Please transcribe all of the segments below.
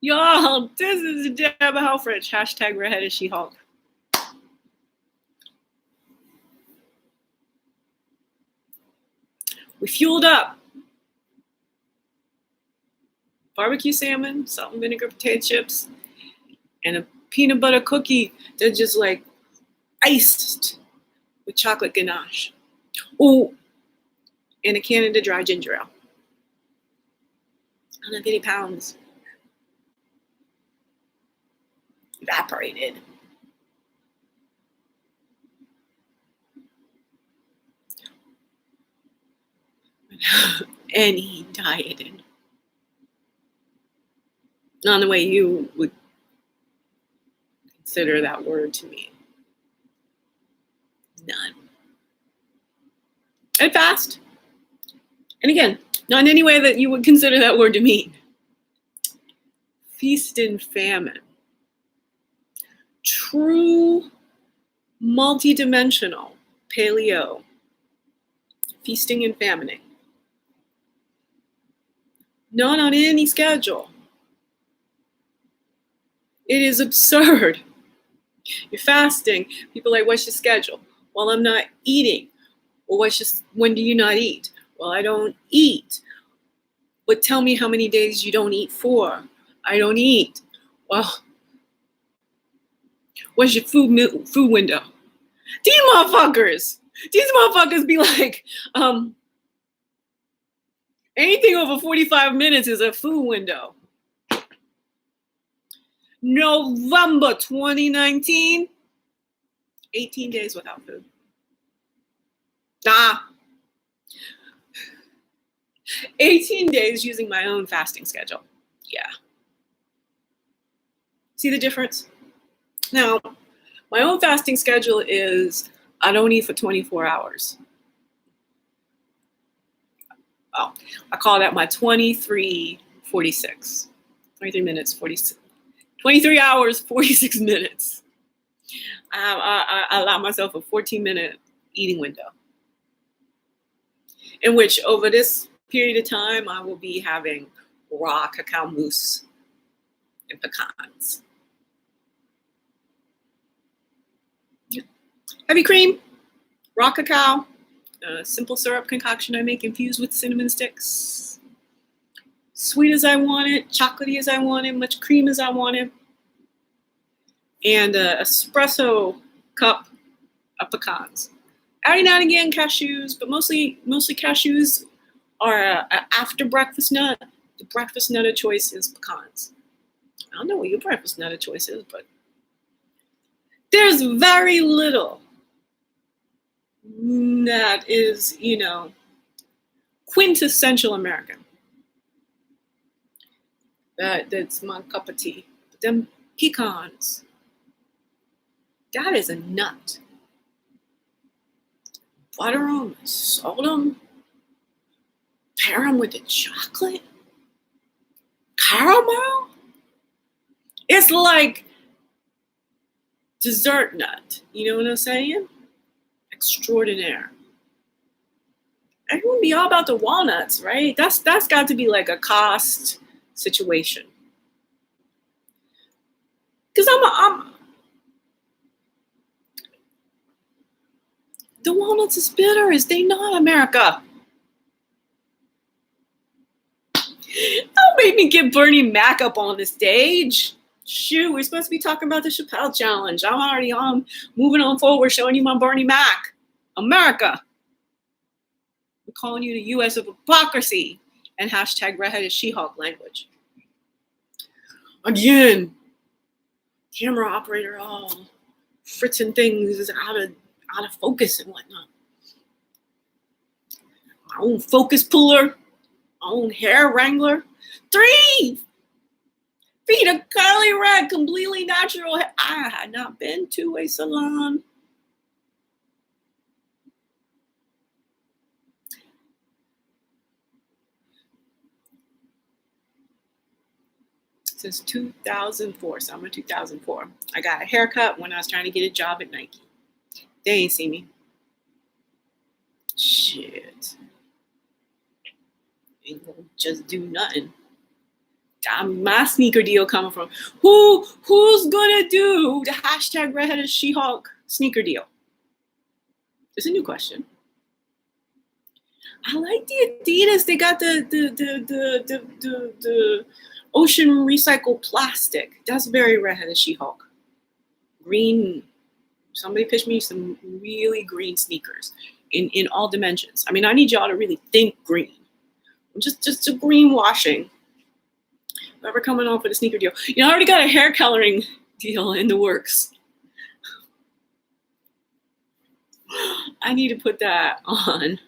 Y'all, this is Deb Helfrich. Hashtag redheaded She-Hulk. We fueled up. Barbecue salmon, salt and vinegar potato chips, and a peanut butter cookie that's just like iced with chocolate ganache. Oh, and a Canada dry ginger ale. I don't have any pounds. Evaporated. And he dieted. Not in the way you would consider that word to me. None. And fast. And again, not in any way that you would consider that word to mean. Feast and famine. True multidimensional paleo. Feasting and famining. Not on any schedule. It is absurd. You're fasting. People are like, what's your schedule? Well, I'm not eating. Well, when do you not eat? Well, I don't eat. But tell me how many days you don't eat for. I don't eat. Well, what's your food window? These motherfuckers be like, anything over 45 minutes is a food window. November 2019, 18 days without food. 18 days using my own fasting schedule. Yeah. See the difference? Now, my own fasting schedule is I don't eat for 24 hours. Oh, I call that my 23:46. 23 minutes, 46. 23 hours, 46 minutes. I allow myself a 14-minute eating window, in which over this period of time, I will be having raw cacao mousse and pecans. Heavy cream, raw cacao, simple syrup concoction I make infused with cinnamon sticks. Sweet as I want it, chocolatey as I want it, much cream as I want it. And an espresso cup of pecans. Every now and again, cashews, but mostly cashews are an after breakfast nut. The breakfast nut of choice is pecans. I don't know what your breakfast nut of choice is, but there's very little that is, quintessential American. That's my cup of tea. But them pecans, that is a nut. Butter them, salt them, pair them with the chocolate, caramel. It's like dessert nut. You know what I'm saying? Extraordinaire. Everyone be all about the walnuts, right? That's got to be like a cost situation. Because the walnuts is bitter. Is they not, America? Don't make me get Bernie Mac up on the stage. Shoot, we're supposed to be talking about the Chappelle Challenge. I'm already on, moving on forward, showing you my Bernie Mac. America. We're calling you the U.S. of hypocrisy and hashtag redheaded She-Hulk language. Again, camera operator all fritzing things is out of focus and whatnot. My own focus puller, my own hair wrangler. 3 feet of curly red, completely natural hair. I had not been to a salon. Since 2004, summer 2004. I got a haircut when I was trying to get a job at Nike. They ain't see me. Shit. Ain't gonna just do nothing. my sneaker deal coming from? Who's gonna do the hashtag redheaded She-Hulk sneaker deal? It's a new question. I like the Adidas. They got the ocean recycled plastic. That's very redheaded She-Hulk. Green. Somebody pitched me some really green sneakers in all dimensions. I mean, I need y'all to really think green. Just a greenwashing. Whoever coming on for the sneaker deal. I already got a hair coloring deal in the works. I need to put that on.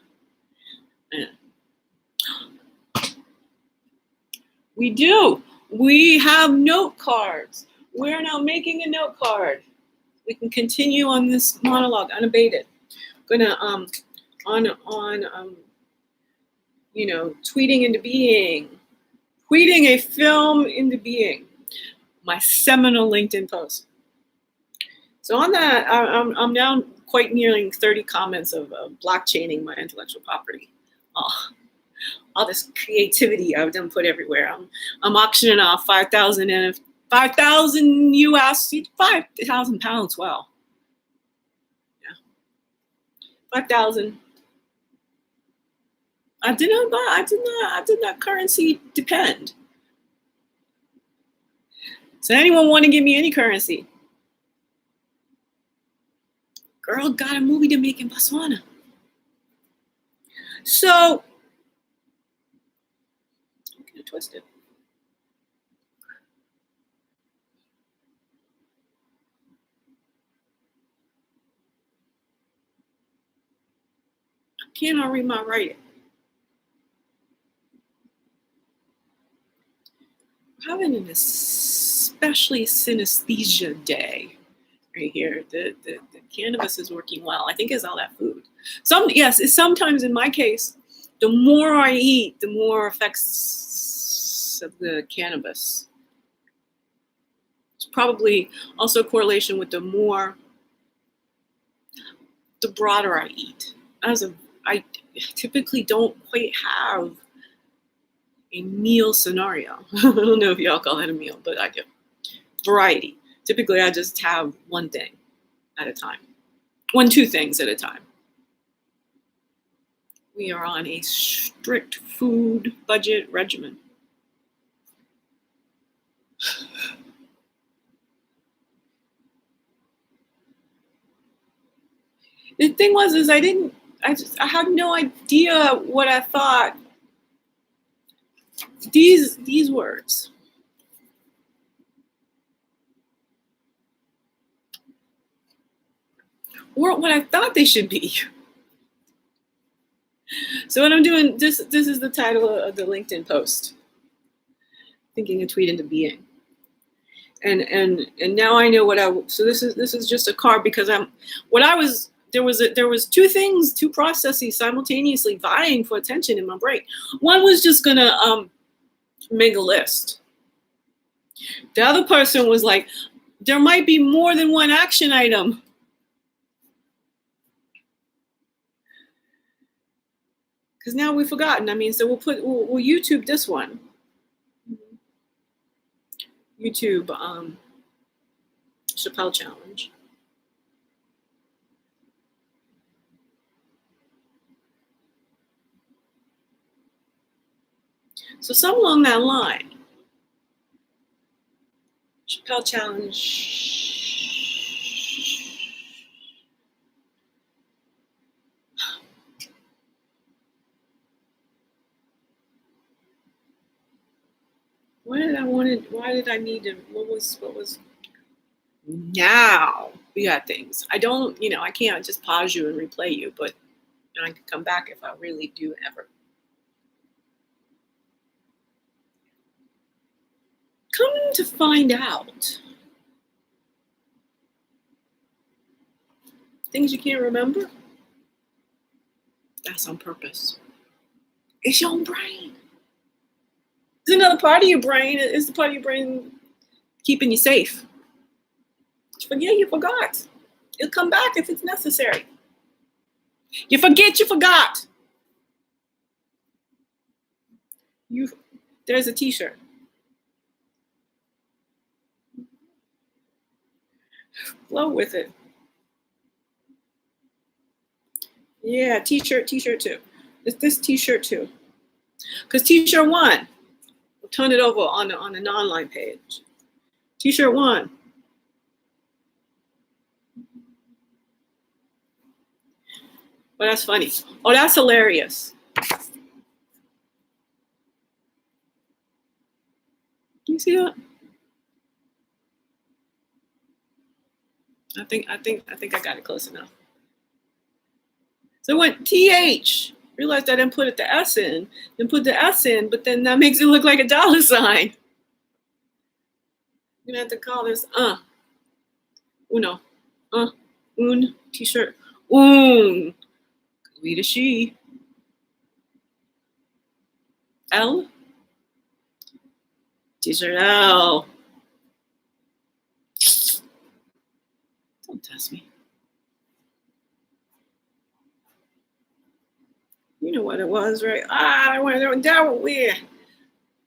We do. We have note cards. We're now making a note card. We can continue on this monologue unabated. I'm gonna tweeting into being, tweeting a film into being, my seminal LinkedIn post. So on that, I'm now quite nearing 30 comments of blockchaining my intellectual property. All this creativity I've done put everywhere. I'm auctioning off 5,000 and 5,000 US, 5,000 pounds. Wow. Yeah. 5,000. I did not currency depend. So anyone want to give me any currency? Girl got a movie to make in Botswana. So, I'm gonna twist it. I cannot read my writing. We're having an especially synesthesia day right here. The cannabis is working well. I think it's all that food. Sometimes in my case, the more I eat, the more effects of the cannabis. It's probably also a correlation with the broader I eat. I typically don't quite have a meal scenario. I don't know if y'all call that a meal, but I do. Variety. Typically, I just have one thing at a time. 2 things at a time. We are on a strict food budget regimen. The thing was, I had no idea what I thought these words. Weren't what I thought they should be. So what I'm doing, this is the title of the LinkedIn post. Thinking a tweet into being. And now I know so this is just a card because there was 2 things, 2 processes simultaneously vying for attention in my brain. One was just gonna make a list. The other person was like, there might be more than one action item. Because now we've forgotten. I mean, so we'll YouTube this one. YouTube Chappelle Challenge. So something along that line. Chappelle Challenge. Why did I need to, what was, now we got things. I don't, I can't just pause you and replay you, but I can come back if I really do ever. Come to find out, things you can't remember, that's on purpose. It's your own brain. It's another part of your brain. It's the part of your brain keeping you safe. Forget you forgot. It'll come back if it's necessary. You forget you forgot. There's a t-shirt. Flow with it. Yeah, t-shirt too. It's this t-shirt too. Because t-shirt 1, we'll turn it over on an online page. T-shirt 1. Well, that's funny. Oh, that's hilarious. You see that? I think I got it close enough. So what TH? Realized I didn't put the S in. Then put the S in, but then that makes it look like a dollar sign. I'm gonna have to call this uno. Un t-shirt. Un. We to she. L. T-shirt L. Don't test me. You know what it was, right? I went down. Where?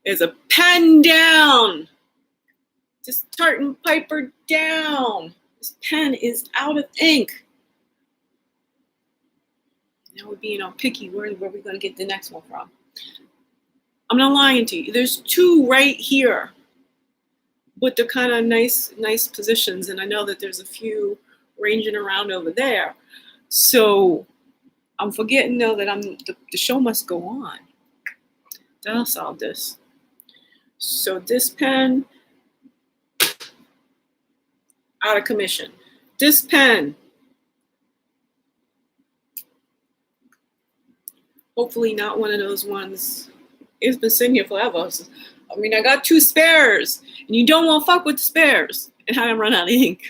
There's a pen down. Just tartan Piper down. This pen is out of ink. Now we're being all picky. Where are we going to get the next one from? I'm not lying to you. There's 2 right here, but they're kind of nice positions, and I know that there's a few ranging around over there. So I'm forgetting though that the show must go on. That'll solve this. So this pen out of commission. This pen, hopefully not one of those ones. It's been sitting here forever. I mean, I got 2 spares, and you don't want to fuck with the spares and have them run out of ink.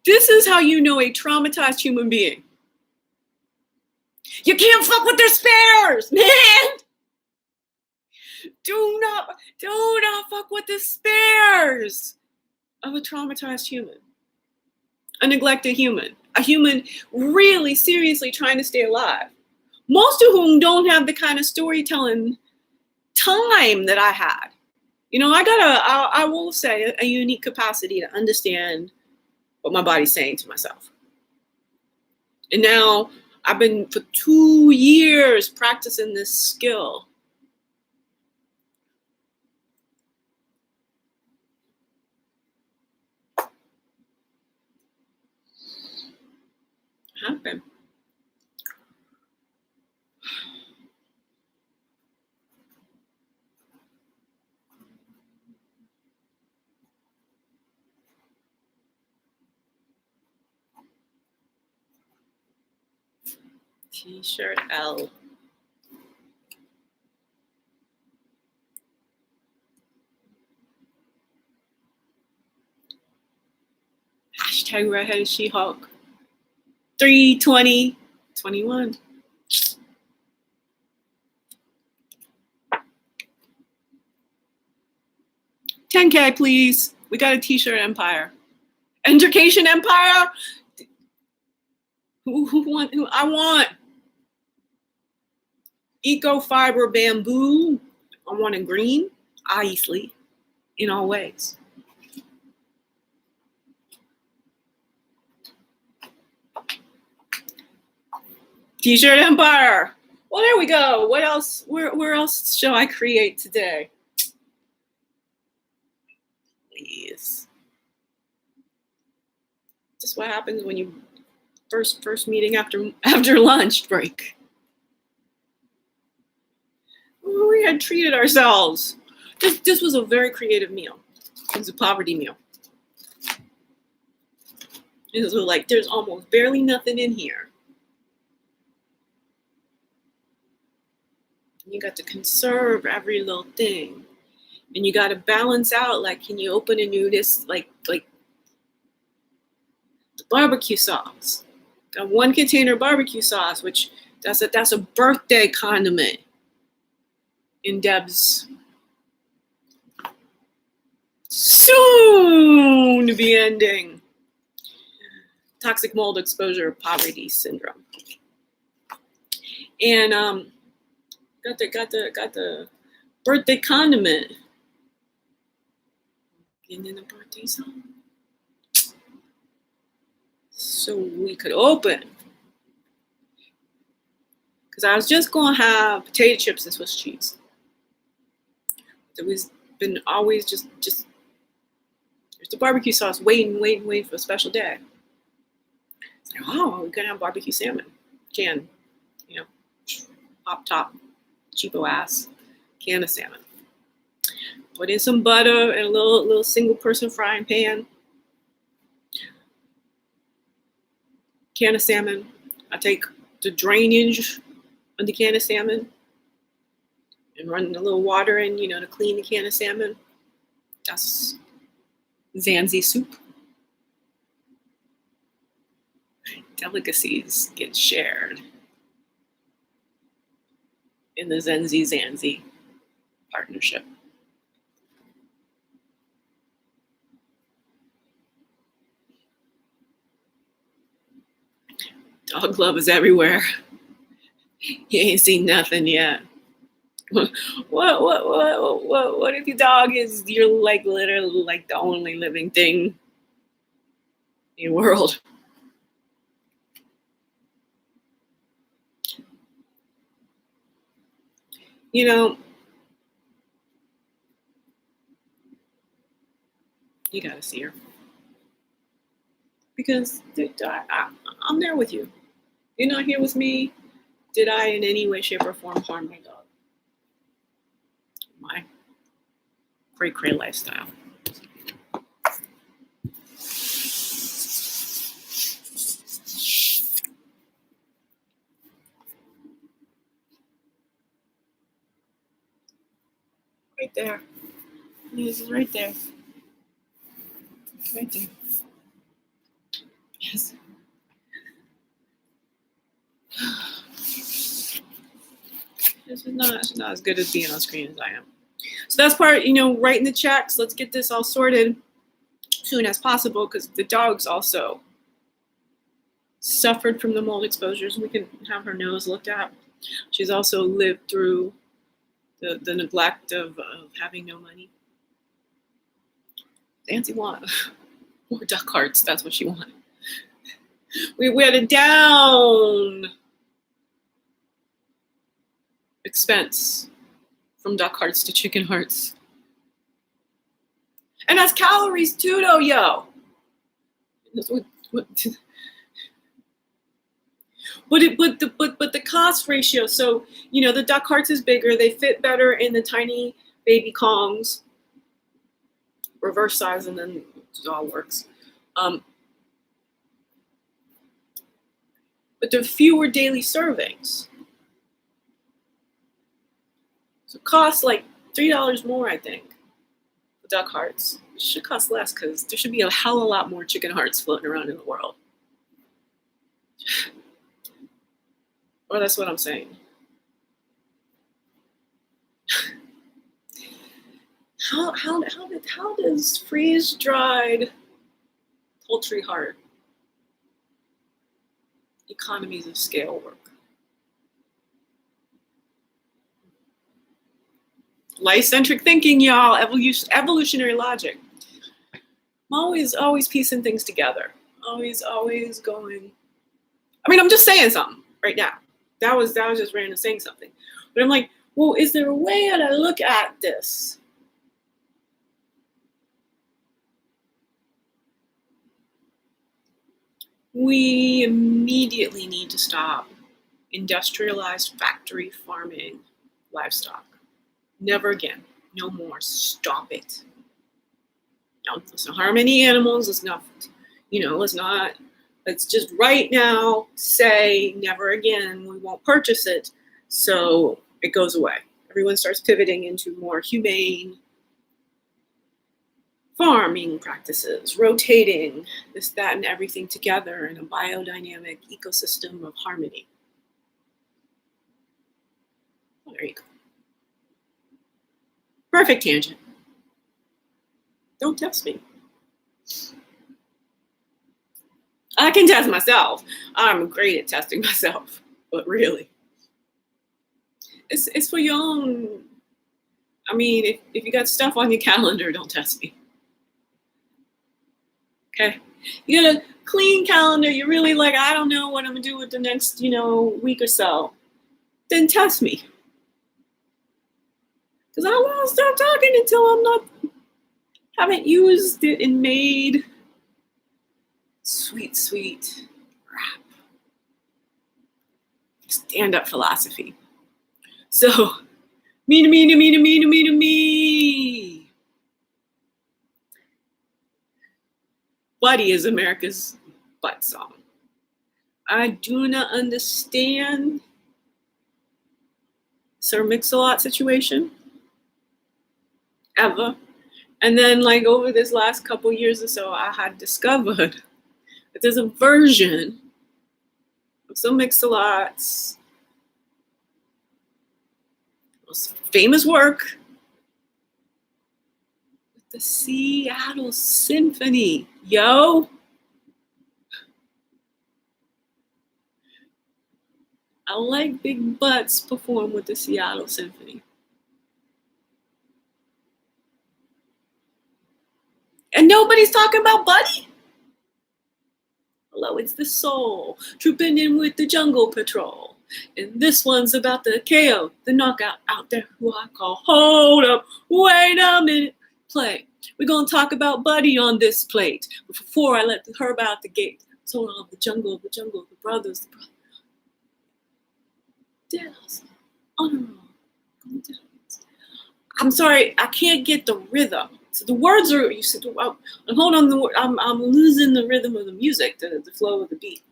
This is how you know a traumatized human being. You can't fuck with their spares, man. Do not fuck with the spares of a traumatized human, a neglected human, a human really seriously trying to stay alive. Most of whom don't have the kind of storytelling time that I had. You know, I will say a unique capacity to understand what my body's saying to myself. And now I've been for 2 years practicing this skill. Happen. T-shirt L. Hashtag redheaded She-Hulk. 3/20/21. $10K, please. We got a t-shirt empire. Education empire? Who I want eco fiber bamboo. I want it green, obviously, in all ways. T-shirt empire. Well, there we go. What else? Where else shall I create today? Please. Just what happens when you first meeting after lunch break. We had treated ourselves. This was a very creative meal. It was a poverty meal. It was like there's almost barely nothing in here. You got to conserve every little thing, and you got to balance out. Like, can you open a new like the barbecue sauce? Got 1 container barbecue sauce, which that's a birthday condiment in Deb's soon to be ending toxic mold exposure poverty syndrome. And got the birthday condiment getting in the birthday zone. So we could open. Because I was just going to have potato chips and Swiss cheese. It was been always just there's the barbecue sauce waiting for a special day. It's like, oh, we're going to have barbecue salmon. Can, pop top, cheapo ass can of salmon. Put in some butter and a little single person frying pan. Can of salmon. I take the drainage of the can of salmon and run a little water in, to clean the can of salmon. That's Zanzi soup. Delicacies get shared in the Zanzi partnership. Dog love is everywhere. You ain't seen nothing yet. What if your dog is literally the only living thing in the world? You gotta see her. Because I'm there with you. You're not here with me. Did I in any way, shape, or form harm my dog? My cray lifestyle. Right there. This is right there. Right there. Yes. This is not as good as being on screen as I am. So that's part, writing the checks. Let's get this all sorted as soon as possible because the dog's also suffered from the mold exposures. We can have her nose looked at. She's also lived through the neglect of having no money. Nancy wanted more duck hearts. That's what she wanted. We had a down expense from duck hearts to chicken hearts. And that's calories too, though, yo. But the cost ratio. So the duck hearts is bigger. They fit better in the tiny baby Kongs. Reverse size, and then it all works. But there are fewer daily servings. So it costs like $3 more, I think, for duck hearts. It should cost less because there should be a hell of a lot more chicken hearts floating around in the world. Or that's what I'm saying. How does freeze-dried poultry heart economies of scale work? Life-centric thinking, y'all. Evolutionary logic. I'm always piecing things together. Always going. I mean, I'm just saying something right now. That was just random saying something. But I'm like, well, is there a way that I look at this? We immediately need to stop industrialized factory farming livestock. Never again. No more. Stop it. No, let's not harm any animals. Let's just right now say never again. We won't purchase it. So it goes away. Everyone starts pivoting into more humane farming practices, rotating this, that, and everything together in a biodynamic ecosystem of harmony. Oh, there you go. Perfect tangent. Don't test me. I can test myself. I'm great at testing myself, but really, it's for your own. I mean, if you got stuff on your calendar, don't test me. Okay. You got a clean calendar. You're really like, I don't know what I'm going to do with the next, week or so. Then test me. Because I won't stop talking until haven't used it and made sweet, sweet rap. Stand up philosophy. So, me. Buddy is America's butt song. I do not understand Sir Mix-a-Lot situation ever. And then like over this last couple years or so, I had discovered that there's a version of Sir Mix-a-Lot's most famous work with the Seattle Symphony. Yo! I like big butts perform with the Seattle Symphony. And nobody's talking about Buddy? Hello, it's the soul, trooping in with the Jungle Patrol. And this one's about the KO, the knockout out there who I call, hold up, wait a minute, play. We're going to talk about Buddy on this plate. But before I let the herb out the gate, so of the jungle, the brothers. Deals, honor. I'm sorry, I can't get the rhythm. So the words are, you said, well, hold on, I'm losing the rhythm of the music, the flow of the beat.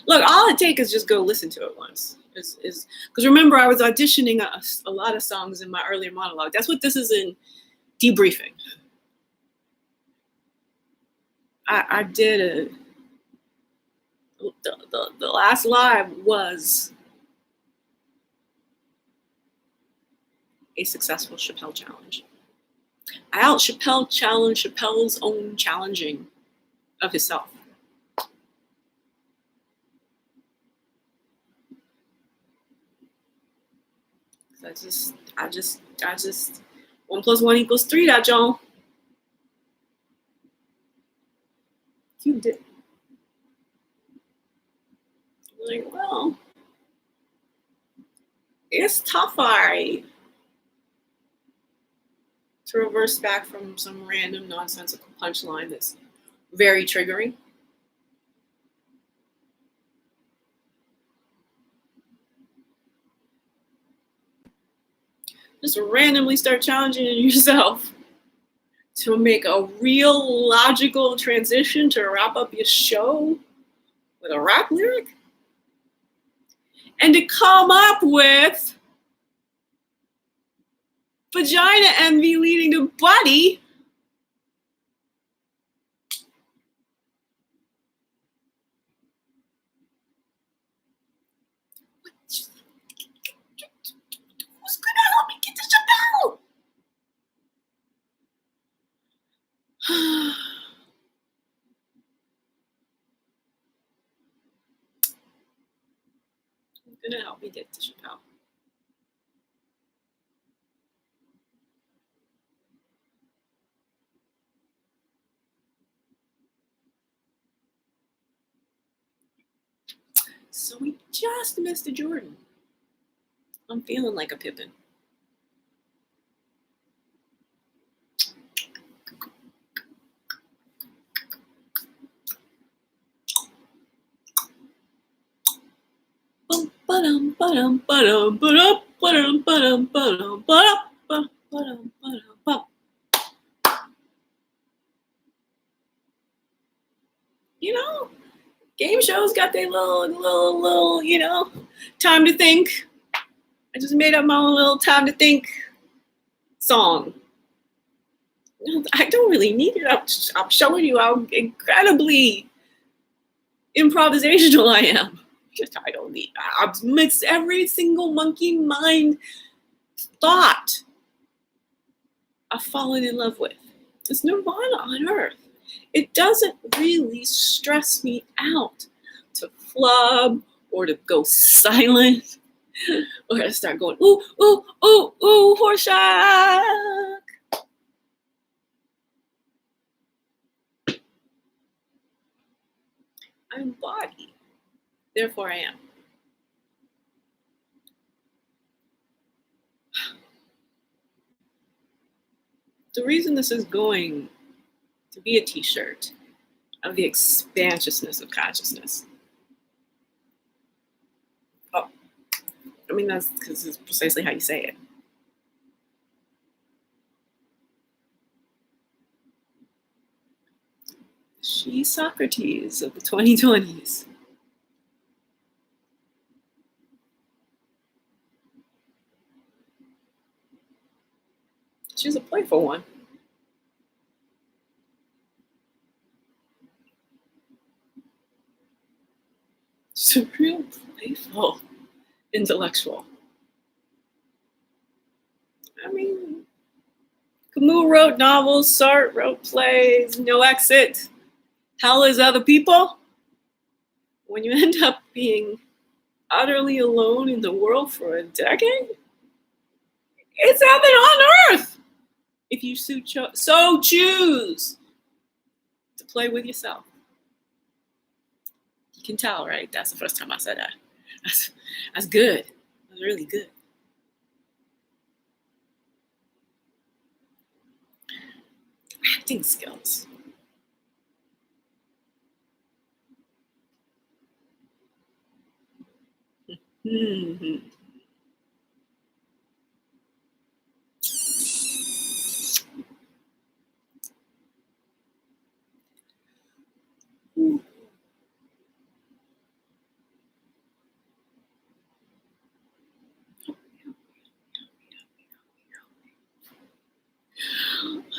Look, all it takes is just go listen to it once. Because remember, I was auditioning a lot of songs in my earlier monologue. That's what this is in Debriefing. I did the last live was a successful Chappelle challenge. I out-Chappelle challenged Chappelle's own challenging of himself. I just 1 + 1 = 3, that John. You did. Like, well, it's tough, all right, to reverse back from some random nonsensical punchline that's very triggering. Just randomly start challenging yourself to make a real logical transition to wrap up your show with a rap lyric. And to come up with vagina envy leading to Buddy. Who's gonna help me get to Chappelle? Who's gonna help me get to Chappelle? So we just missed a Jordan. I'm feeling like a Pippin. You know, game shows got their little, time to think. I just made up my own little time to think song. I don't really need it. I'm showing you how incredibly improvisational I am. I don't need. I've mixed every single monkey mind thought I've fallen in love with. It's nirvana on earth. It doesn't really stress me out to flub or to go silent or to start going, ooh, ooh, ooh, ooh, Horseshock. I embody. Therefore, I am. The reason this is going to be a t-shirt of the expansiousness of consciousness. Oh, I mean, that's because it's precisely how you say it. She's Socrates of the 2020s. She's a playful one. She's a real playful intellectual. I mean, Camus wrote novels, Sartre wrote plays, No Exit, Hell is Other People. When you end up being utterly alone in the world for a decade, it's heaven on earth if you so choose to play with yourself. You can tell, right? That's the first time I said that. That's good. That's really good. Acting skills. Mm-hmm.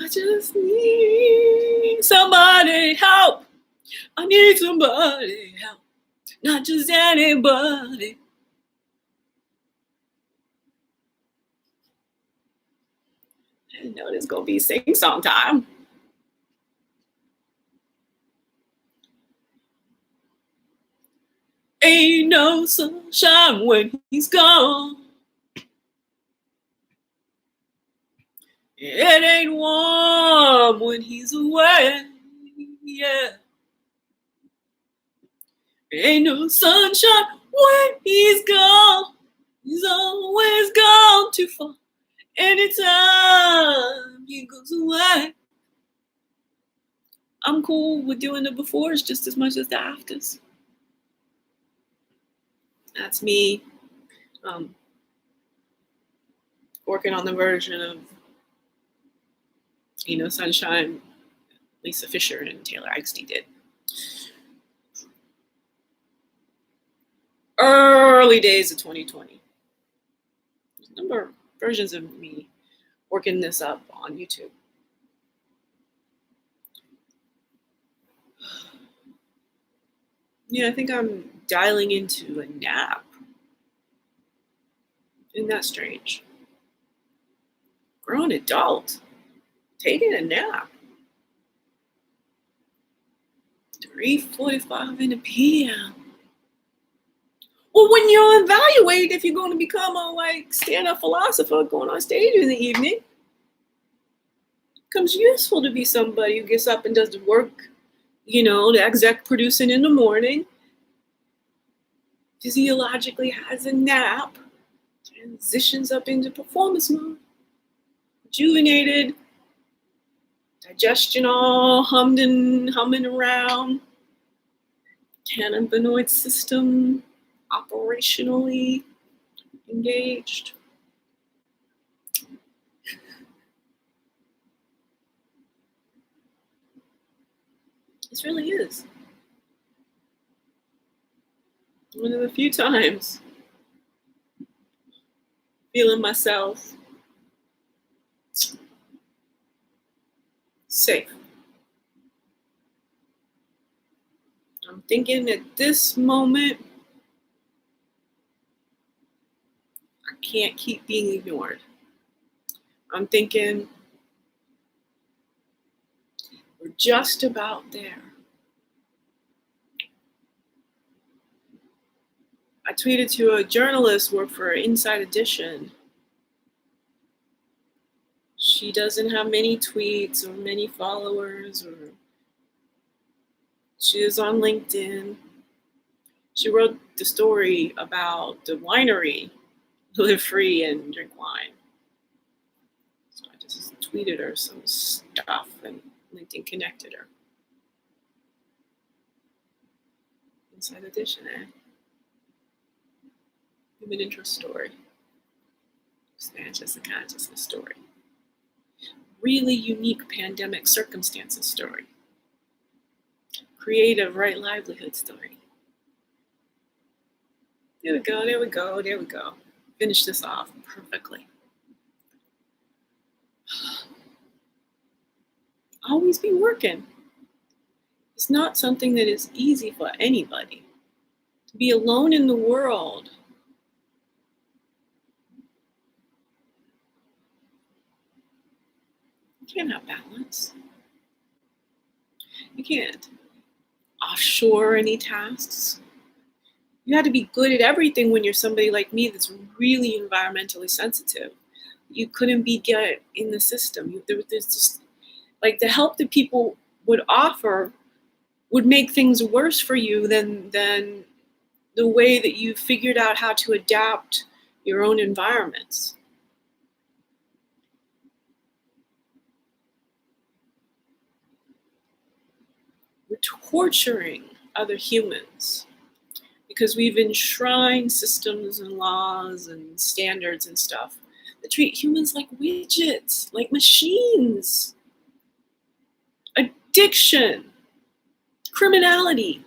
I just need somebody help. I need somebody help. Not just anybody. I didn't know this was going to be sing-song time. Ain't no sunshine when he's gone. It ain't warm when he's away. Yeah. Ain't no sunshine when he's gone. He's always gone too far. Anytime he goes away. I'm cool with doing the befores just as much as the afters. That's me working on the version of Sunshine Lisa Fisher and Taylor Eichstein did. Early days of 2020. There's a number of versions of me working this up on YouTube. Yeah, I think I'm dialing into a nap. Isn't that strange? Grown adult taking a nap. 3:45 in the p.m. Well, when you evaluate if you're going to become a stand-up philosopher going on stage in the evening, it becomes useful to be somebody who gets up and does the work, the exec producing in the morning, physiologically has a nap, transitions up into performance mode, rejuvenated, digestion all humming around, cannabinoid system operationally engaged. This really is one of the few times feeling myself safe. I'm thinking at this moment, I can't keep being ignored. I'm thinking we're just about there. I tweeted to a journalist who worked for Inside Edition. She doesn't have many tweets or many followers, or She is on LinkedIn. She wrote the story about the winery, live free and drink wine. So I just tweeted her some stuff and LinkedIn connected her. Inside edition, eh? Human interest story. Expansion of consciousness story. Really unique pandemic circumstances story. Creative right livelihood story. There we go, there we go, there we go. Finish this off perfectly. Always be working. It's not something that is easy for anybody. To be alone in the world. You can't have balance. You can't offshore any tasks. You have to be good at everything when you're somebody like me that's really environmentally sensitive. You couldn't be good in the system. There's just like the help that people would offer would make things worse for you than the way that you figured out how to adapt your own environments. We're torturing other humans because we've enshrined systems and laws and standards and stuff that treat humans like widgets, like machines. Addiction, criminality.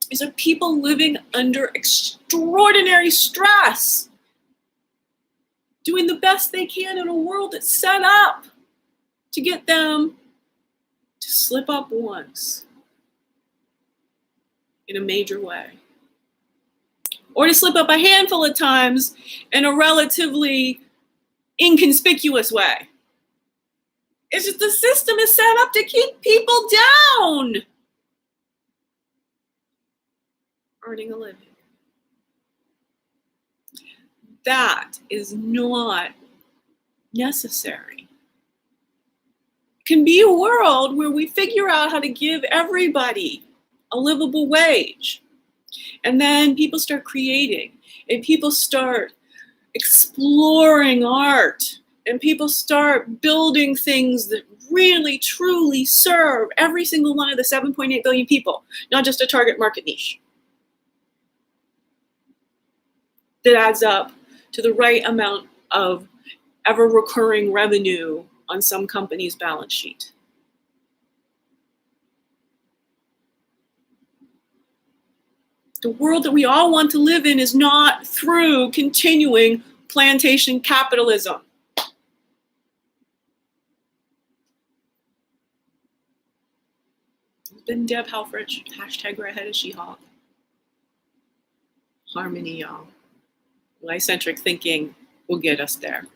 These are people living under extraordinary stress, doing the best they can in a world that's set up to get them to slip up once in a major way, or to slip up a handful of times in a relatively inconspicuous way. It's just the system is set up to keep people down, earning a living. That is not necessary. It can be a world where we figure out how to give everybody a livable wage. And then people start creating, and people start exploring art, and people start building things that really, truly serve every single one of the 7.8 billion people, not just a target market niche. That adds up to the right amount of ever recurring revenue on some company's balance sheet. The world that we all want to live in is not through continuing plantation capitalism. It's been Deb Helfrich, hashtag redheaded She-Hulk. Harmony, y'all. Lycentric thinking will get us there.